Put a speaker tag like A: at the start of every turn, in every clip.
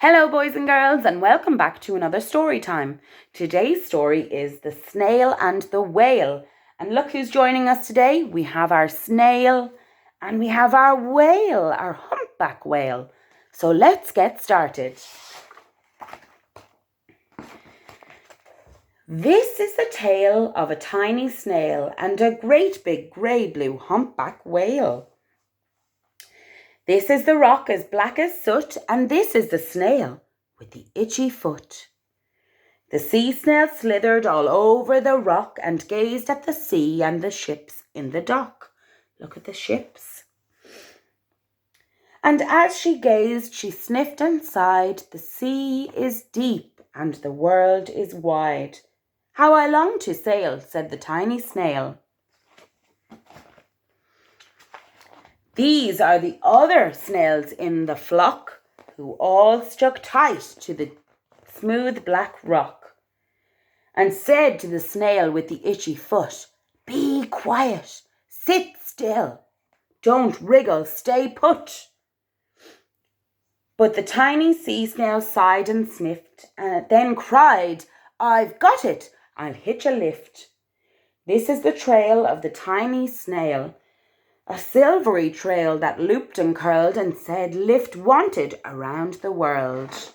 A: Hello boys and girls, and welcome back to another story time. Today's story is The Snail and the Whale. And look who's joining us today. We have our snail and we have our whale, our humpback whale. So let's get started. This is the tale of a tiny snail and a great big grey-blue humpback whale. This is the rock as black as soot, and this is the snail with the itchy foot. The sea snail slithered all over the rock and gazed at the sea and the ships in the dock. Look at the ships. And as she gazed, she sniffed and sighed, "The sea is deep and the world is wide. How I long to sail," said the tiny snail. These are the other snails in the flock, who all stuck tight to the smooth black rock, and said to the snail with the itchy foot, "Be quiet, sit still, don't wriggle, stay put." But the tiny sea snail sighed and sniffed, and then cried, "I've got it, I'll hitch a lift." This is the trail of the tiny snail, a silvery trail that looped and curled and said, "Lift wanted around the world."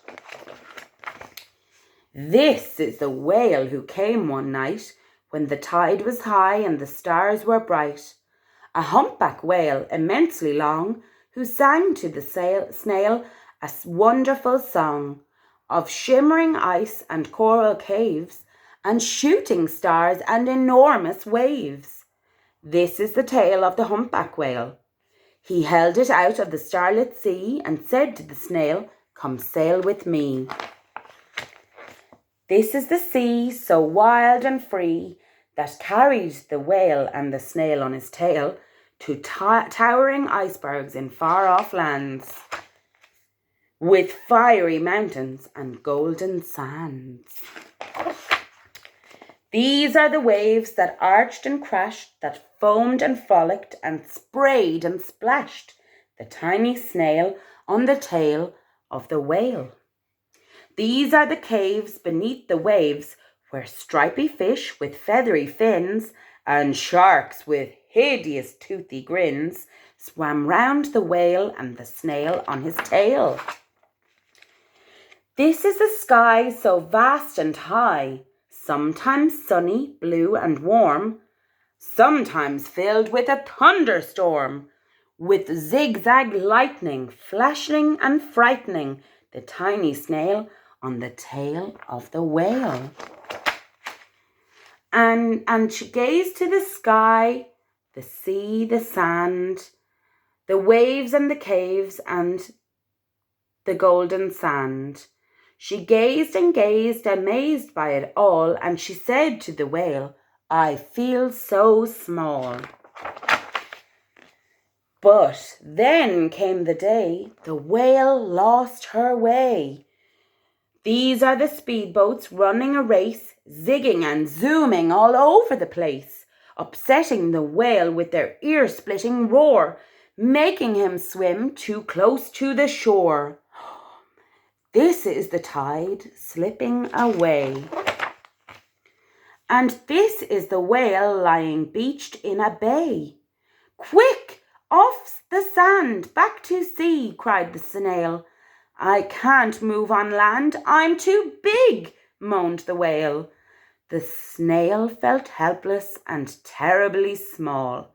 A: This is the whale who came one night when the tide was high and the stars were bright, a humpback whale immensely long, who sang to the snail a wonderful song of shimmering ice and coral caves and shooting stars and enormous waves. This is the tale of the humpback whale. He held it out of the starlit sea and said to the snail, "Come sail with me." This is the sea, so wild and free, that carried the whale and the snail on his tail to towering icebergs in far-off lands, with fiery mountains and golden sands. These are the waves that arched and crashed, that foamed and frolicked and sprayed and splashed the tiny snail on the tail of the whale. These are the caves beneath the waves, where stripy fish with feathery fins and sharks with hideous toothy grins swam round the whale and the snail on his tail. This is the sky so vast and high, sometimes sunny, blue and warm, sometimes filled with a thunderstorm, with zigzag lightning flashing and frightening the tiny snail on the tail of the whale. And she gazed to the sky, the sea, the sand, the waves and the caves and the golden sand. She gazed and gazed, amazed by it all, and she said to the whale, "I feel so small." But then came the day the whale lost her way. These are the speedboats running a race, zigging and zooming all over the place, upsetting the whale with their ear-splitting roar, making him swim too close to the shore. This is the tide slipping away. And this is the whale lying beached in a bay. "Quick, off the sand, back to sea," cried the snail. "I can't move on land, I'm too big," moaned the whale. The snail felt helpless and terribly small.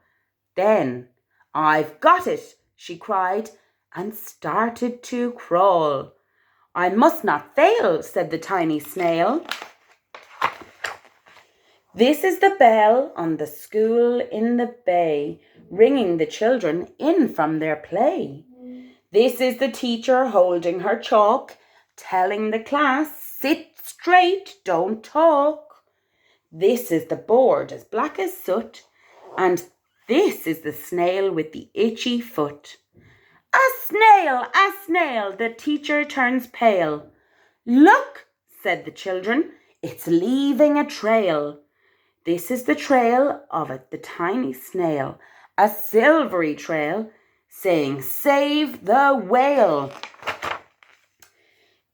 A: Then, "I've got it," she cried, and started to crawl. "I must not fail," said the tiny snail. This is the bell on the school in the bay, ringing the children in from their play. This is the teacher holding her chalk, telling the class, "Sit straight, don't talk." This is the board as black as soot, and this is the snail with the itchy foot. A snail, the teacher turns pale. "Look," said the children, "it's leaving a trail." This is the trail of the tiny snail, a silvery trail, saying, "Save the whale."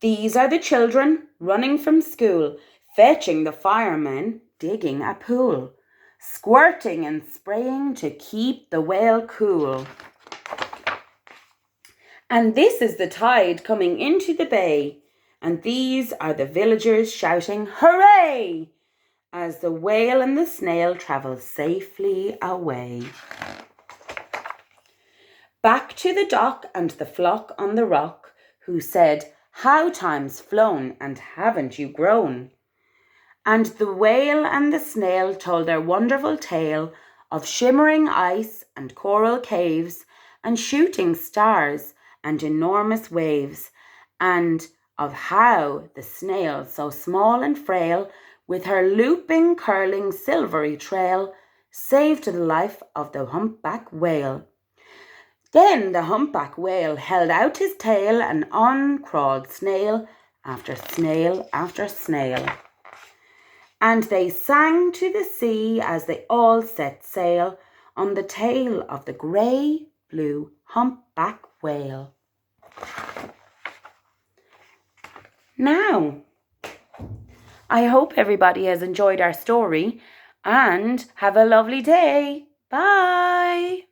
A: These are the children running from school, fetching the firemen, digging a pool, squirting and spraying to keep the whale cool. And this is the tide coming into the bay, and these are the villagers shouting hooray as the whale and the snail travel safely away. Back to the dock and the flock on the rock, who said, how time's flown and haven't you grown? And the whale and the snail told their wonderful tale of shimmering ice and coral caves and shooting stars and enormous waves, and of how the snail, so small and frail, with her looping, curling, silvery trail, saved the life of the humpback whale. Then the humpback whale held out his tail, and on crawled snail after snail after snail. And they sang to the sea as they all set sail on the tail of the grey-blue humpback whale. Now, I hope everybody has enjoyed our story and have a lovely day. Bye!